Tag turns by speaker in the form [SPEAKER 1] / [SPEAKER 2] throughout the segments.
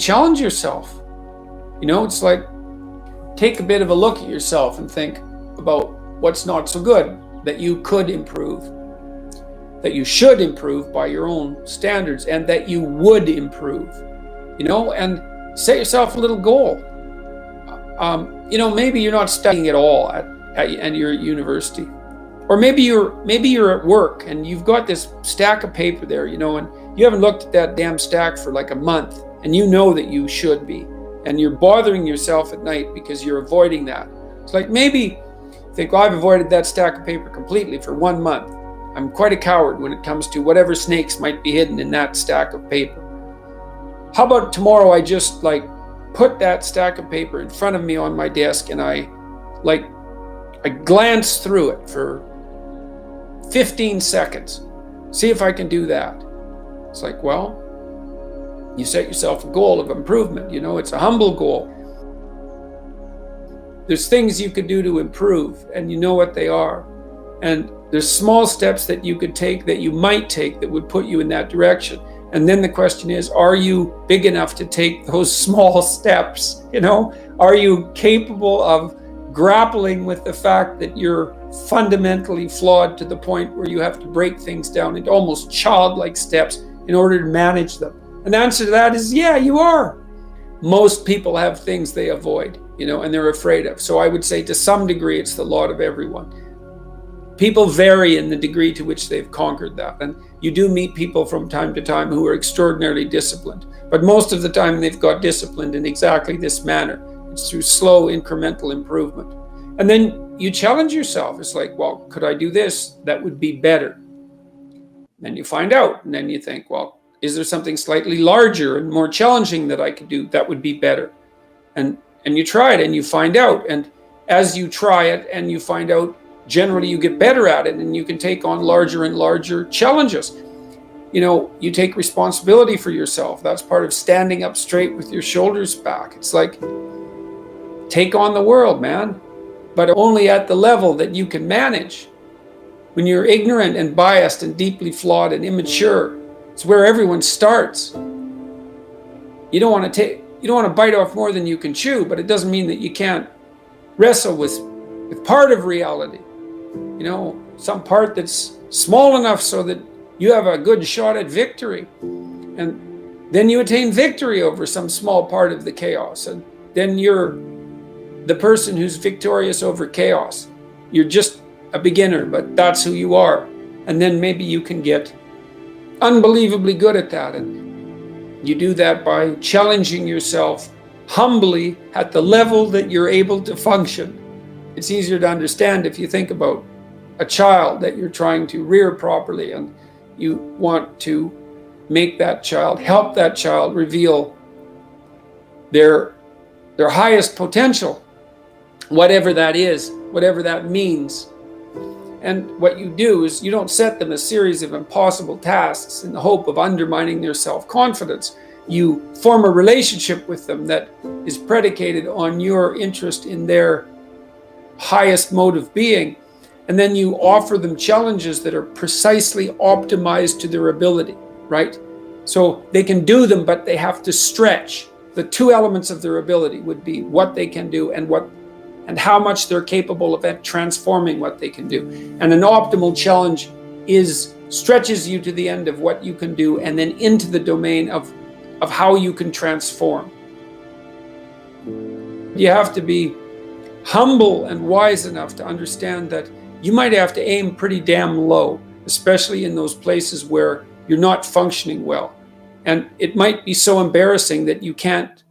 [SPEAKER 1] challenge yourself. It's like, take a bit of a look at yourself and think about what's not so good that you could improve, that you should improve by your own standards, and that you would improve, and set yourself a little goal. Maybe you're not studying at all at your university, or maybe you're at work and you've got this stack of paper there, and you haven't looked at that damn stack for like a month, and you know that you should be, and you're bothering yourself at night because you're avoiding that. It's like, maybe think, well, I've avoided that stack of paper completely for 1 month. I'm quite a coward when it comes to whatever snakes might be hidden in that stack of paper. How about tomorrow I just put that stack of paper in front of me on my desk, and I glance through it for 15 seconds. See if I can do that. It's like, well, you set yourself a goal of improvement. It's a humble goal. There's things you could do to improve, and you know what they are. And there's small steps that you could take, that you might take, that would put you in that direction. And then the question is, are you big enough to take those small steps? Are you capable of grappling with the fact that you're fundamentally flawed to the point where you have to break things down into almost childlike steps in order to manage them? And the answer to that is, yeah, you are. Most people have things they avoid, and they're afraid of. So I would say, to some degree, it's the lot of everyone. People vary in the degree to which they've conquered that. And you do meet people from time to time who are extraordinarily disciplined. But most of the time they've got disciplined in exactly this manner. It's through slow incremental improvement. And then you challenge yourself. It's like, well, could I do this? That would be better. Then you find out. And then you think, well, is there something slightly larger and more challenging that I could do that would be better? And you try it and you find out. And as you try it and you find out, generally you get better at it, and you can take on larger and larger challenges. You take responsibility for yourself. That's part of standing up straight with your shoulders back. It's like, take on the world, man, but only at the level that you can manage. When you're ignorant and biased and deeply flawed and immature, it's where everyone starts. You don't want to bite off more than you can chew, but it doesn't mean that you can't wrestle with part of reality. Some part that's small enough so that you have a good shot at victory. And then you attain victory over some small part of the chaos. And then you're the person who's victorious over chaos. You're just a beginner, but that's who you are. And then maybe you can get unbelievably good at that. And you do that by challenging yourself humbly at the level that you're able to function. It's easier to understand if you think about a child that you're trying to rear properly, and you want to make that child, help that child reveal their highest potential, whatever that is, whatever that means. And what you do is, you don't set them a series of impossible tasks in the hope of undermining their self-confidence. You form a relationship with them that is predicated on your interest in their highest mode of being, and then you offer them challenges that are precisely optimized to their ability, right? So they can do them, but they have to stretch. The two elements of their ability would be what they can do and how much they're capable of transforming what they can do. And an optimal challenge stretches you to the end of what you can do, and then into the domain of how you can transform. You have to be humble and wise enough to understand that you might have to aim pretty damn low, especially in those places where you're not functioning well. And it might be so embarrassing that you can't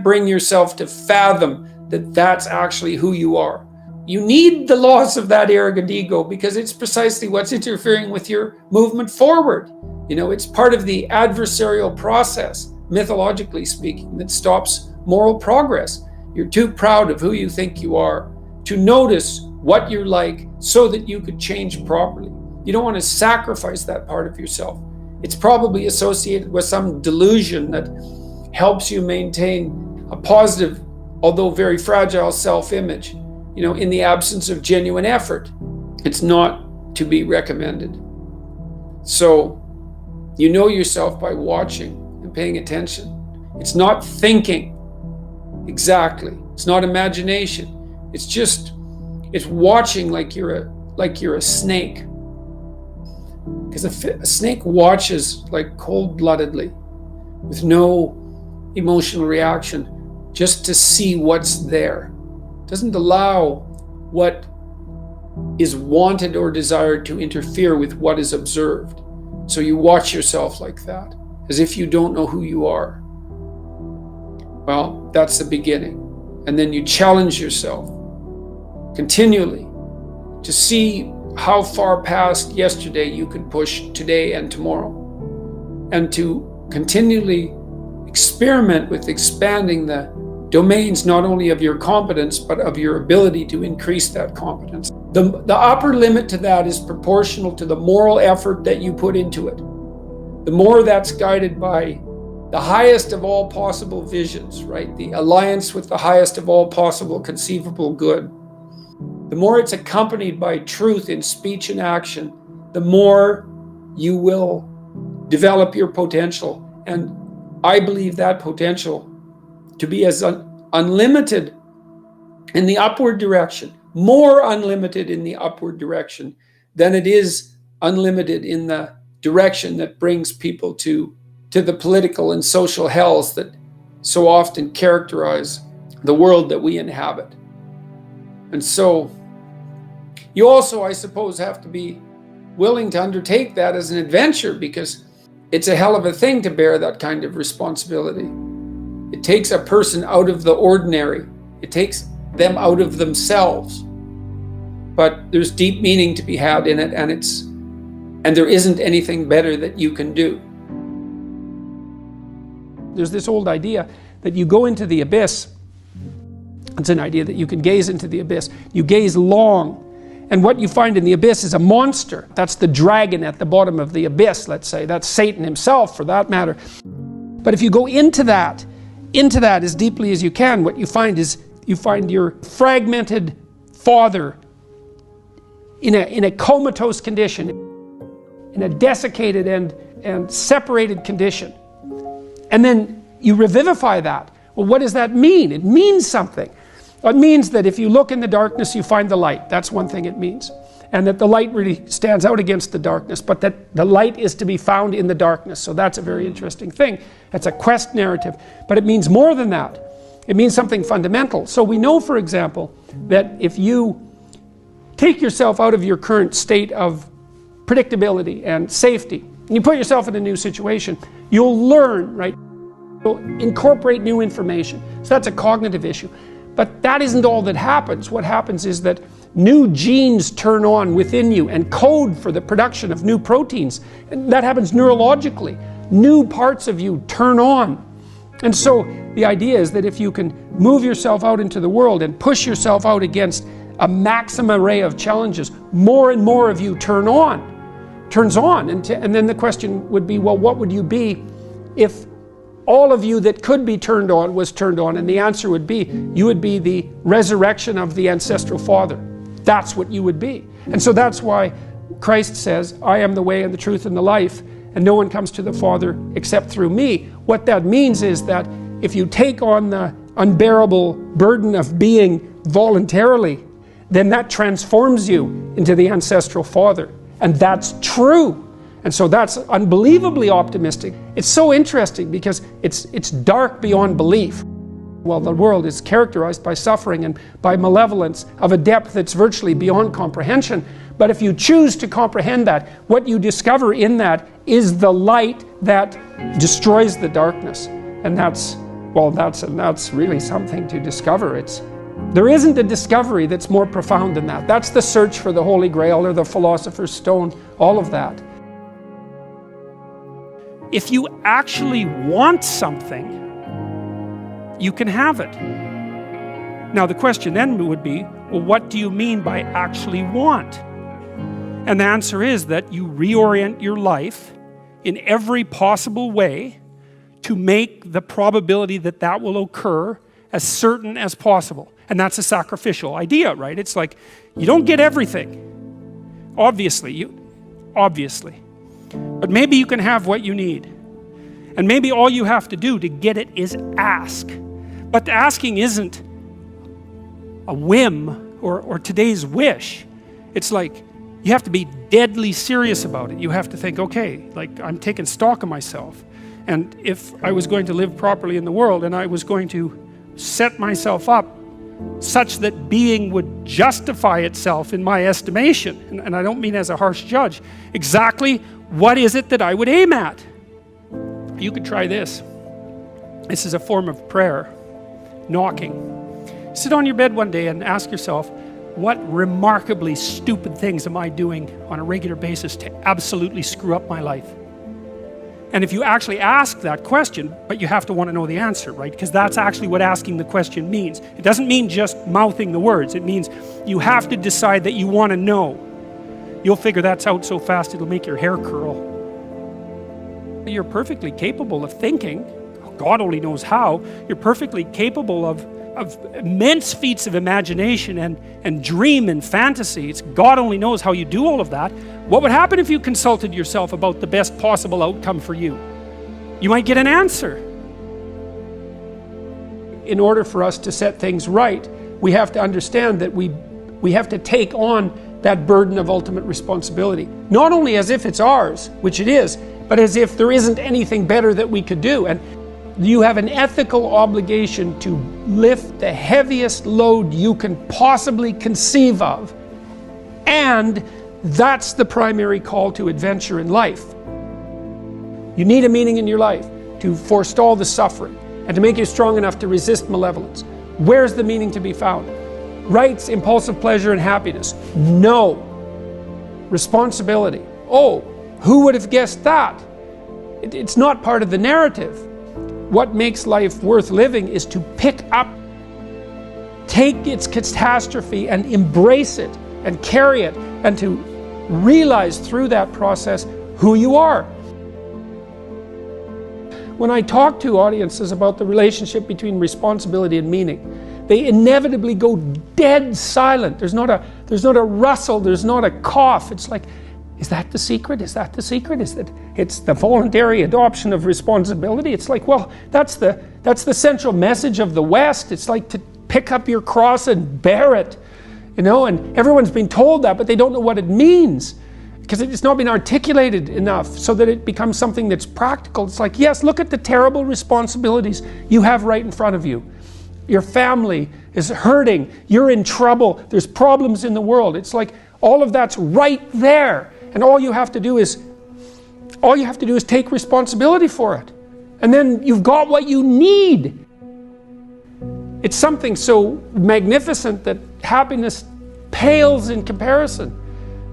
[SPEAKER 1] bring yourself to fathom that that's actually who you are. You need the loss of that arrogant ego, because it's precisely what's interfering with your movement forward. It's part of the adversarial process, mythologically speaking, that stops moral progress. You're too proud of who you think you are to notice what you're like so that you could change properly. You don't want to sacrifice that part of yourself. It's probably associated with some delusion that helps you maintain a positive, although very fragile self-image, in the absence of genuine effort. It's not to be recommended. So you know yourself by watching and paying attention. It's not thinking. Exactly. It's not imagination. It's watching like you're a snake. Because a snake watches like cold-bloodedly, with no emotional reaction, just to see what's there. It doesn't allow what is wanted or desired to interfere with what is observed. So you watch yourself like that, as if you don't know who you are. Well, that's the beginning. And then you challenge yourself continually to see how far past yesterday you could push today and tomorrow, and to continually experiment with expanding the domains not only of your competence but of your ability to increase that competence. The upper limit to that is proportional to the moral effort that you put into it. The more that's guided by the highest of all possible visions, right? The alliance with the highest of all possible conceivable good. The more it's accompanied by truth in speech and action, the more you will develop your potential. And I believe that potential to be as unlimited in the upward direction, more unlimited in the upward direction than it is unlimited in the direction that brings people to the political and social hells that so often characterize the world that we inhabit. And so you also, I suppose, have to be willing to undertake that as an adventure, because it's a hell of a thing to bear that kind of responsibility. It takes a person out of the ordinary. It takes them out of themselves. But there's deep meaning to be had in it, and there isn't anything better that you can do. There's this old idea that you go into the abyss. It's an idea that you can gaze into the abyss. You gaze long, and what you find in the abyss is a monster. That's the dragon at the bottom of the abyss, let's say. That's Satan himself, for that matter. But if you go into that as deeply as you can, what you find is you find your fragmented father in a comatose condition, in a desiccated and separated condition. And then you revivify that. Well, what does that mean? It means something. It means that if you look in the darkness, you find the light. That's one thing it means. And that the light really stands out against the darkness, but that the light is to be found in the darkness. So that's a very interesting thing. It's a quest narrative. But it means more than that. It means something fundamental. So we know, for example, that if you take yourself out of your current state of predictability and safety, and you put yourself in a new situation, you'll learn, right? You'll incorporate new information. So that's a cognitive issue. But that isn't all that happens. What happens is that new genes turn on within you and code for the production of new proteins. And that happens neurologically. New parts of you turn on. And so the idea is that if you can move yourself out into the world and push yourself out against a maximum array of challenges, more and more of you turns on. And then the question would be, well, what would you be if all of you that could be turned on was turned on? And the answer would be, you would be the resurrection of the ancestral father. That's what you would be. And so that's why Christ says, I am the way and the truth and the life, and no one comes to the Father except through me. What that means is that if you take on the unbearable burden of being voluntarily, then that transforms you into the ancestral father. And that's true. And so that's unbelievably optimistic. It's so interesting because it's dark beyond belief. Well, the world is characterized by suffering and by malevolence of a depth that's virtually beyond comprehension. But if you choose to comprehend that, what you discover in that is the light that destroys the darkness. And that's really something to discover. There isn't a discovery that's more profound than that. That's the search for the Holy Grail or the Philosopher's Stone, all of that. If you actually want something, you can have it. Now the question then would be, well, what do you mean by actually want? And the answer is that you reorient your life in every possible way to make the probability that that will occur as certain as possible. And that's a sacrificial idea, right? It's like, you don't get everything. Obviously. But maybe you can have what you need.
[SPEAKER 2] And maybe all you have to do to get it is ask. But the asking isn't a whim or today's wish. It's like you have to be deadly serious about it. You have to think, okay, like I'm taking stock of myself. And if I was going to live properly in the world and I was going to set myself up such that being would justify itself in my estimation, and I don't mean as a harsh judge, exactly what is it that I would aim at? You could try this. This is a form of prayer, knocking. Sit on your bed one day and ask yourself, what remarkably stupid things am I doing on a regular basis to absolutely screw up my life? And if you actually ask that question, but you have to want to know the answer, right? Because that's actually what asking the question means. It doesn't mean just mouthing the words. It means you have to decide that you want to know. You'll figure that's out so fast it'll make your hair curl. You're perfectly capable of thinking. God only knows how. You're perfectly capable of immense feats of imagination and dream and fantasy. It's God only knows how you do all of that. What would happen if you consulted yourself about the best possible outcome for you? You might get an answer. In order for us to set things right, we have to understand that we have to take on that burden of ultimate responsibility. Not only as if it's ours, which it is, but as if there isn't anything better that we could do. And you have an ethical obligation to lift the heaviest load you can possibly conceive of. And that's the primary call to adventure in life. You need a meaning in your life to forestall the suffering and to make you strong enough to resist malevolence. Where's the meaning to be found? Rights, impulsive pleasure, and happiness? No. Responsibility? Oh, who would have guessed that? It's not part of the narrative. What makes life worth living is to pick up, take its catastrophe and embrace it and carry it, and to realize through that process who you are. When I talk to audiences about the relationship between responsibility and meaning, they inevitably go dead silent. There's not a rustle, there's not a cough. It's like, is that the secret? Is that the secret? Is that it's the voluntary adoption of responsibility? It's like, well, that's the central message of the West. It's like to pick up your cross and bear it, you know, and everyone's been told that, but they don't know what it means because it's not been articulated enough so that it becomes something that's practical. It's like, yes, look at the terrible responsibilities you have right in front of you. Your family is hurting. You're in trouble. There's problems in the world. It's like all of that's right there. And all you have to do is take responsibility for it. And then you've got what you need. It's something so magnificent that happiness pales in comparison.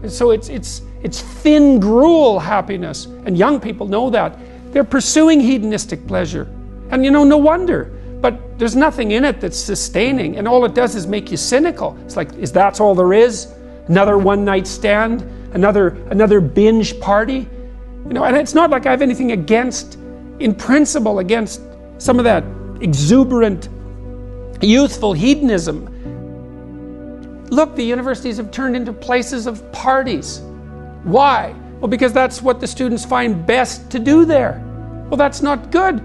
[SPEAKER 2] And so it's thin gruel happiness. And young people know that. They're pursuing hedonistic pleasure. And you know, no wonder. But there's nothing in it that's sustaining. And all it does is make you cynical. It's like, is that all there is? Another one-night stand? Another binge party, you know, and it's not like I have anything in principle, against some of that exuberant, youthful hedonism. Look, the universities have turned into places of parties. Why? Well, because that's what the students find best to do there. Well, that's not good.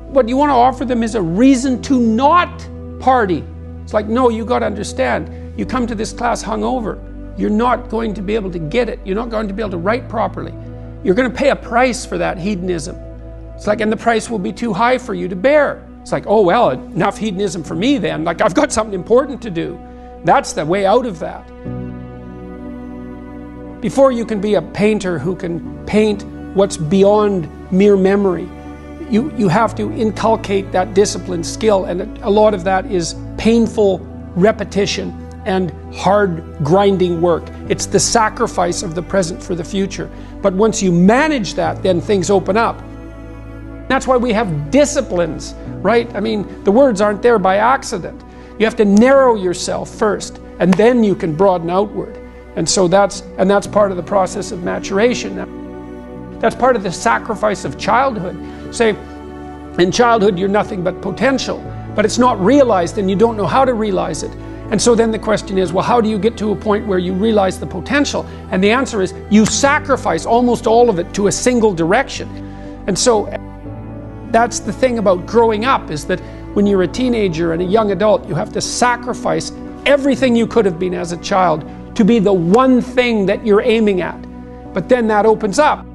[SPEAKER 2] What you want to offer them is a reason to not party. It's like, no, you got to understand, you come to this class hungover. You're not going to be able to get it. You're not going to be able to write properly. You're going to pay a price for that hedonism. It's like, and the price will be too high for you to bear. It's like, oh, well, enough hedonism for me then. Like, I've got something important to do. That's the way out of that. Before you can be a painter who can paint what's beyond mere memory, you have to inculcate that discipline, skill, and a lot of that is painful repetition and hard grinding work. It's the sacrifice of the present for the future. But once you manage that, then things open up. That's why we have disciplines, right? I mean, the words aren't there by accident. You have to narrow yourself first, and then you can broaden outward. And so that's part of the process of maturation. That's part of the sacrifice of childhood. Say, in childhood you're nothing but potential, but it's not realized and you don't know how to realize it. And so then the question is, well, how do you get to a point where you realize the potential? And the answer is, you sacrifice almost all of it to a single direction. And so That's the thing about growing up, is that when you're a teenager and a young adult, you have to sacrifice everything you could have been as a child to be the one thing that you're aiming at. But then that opens up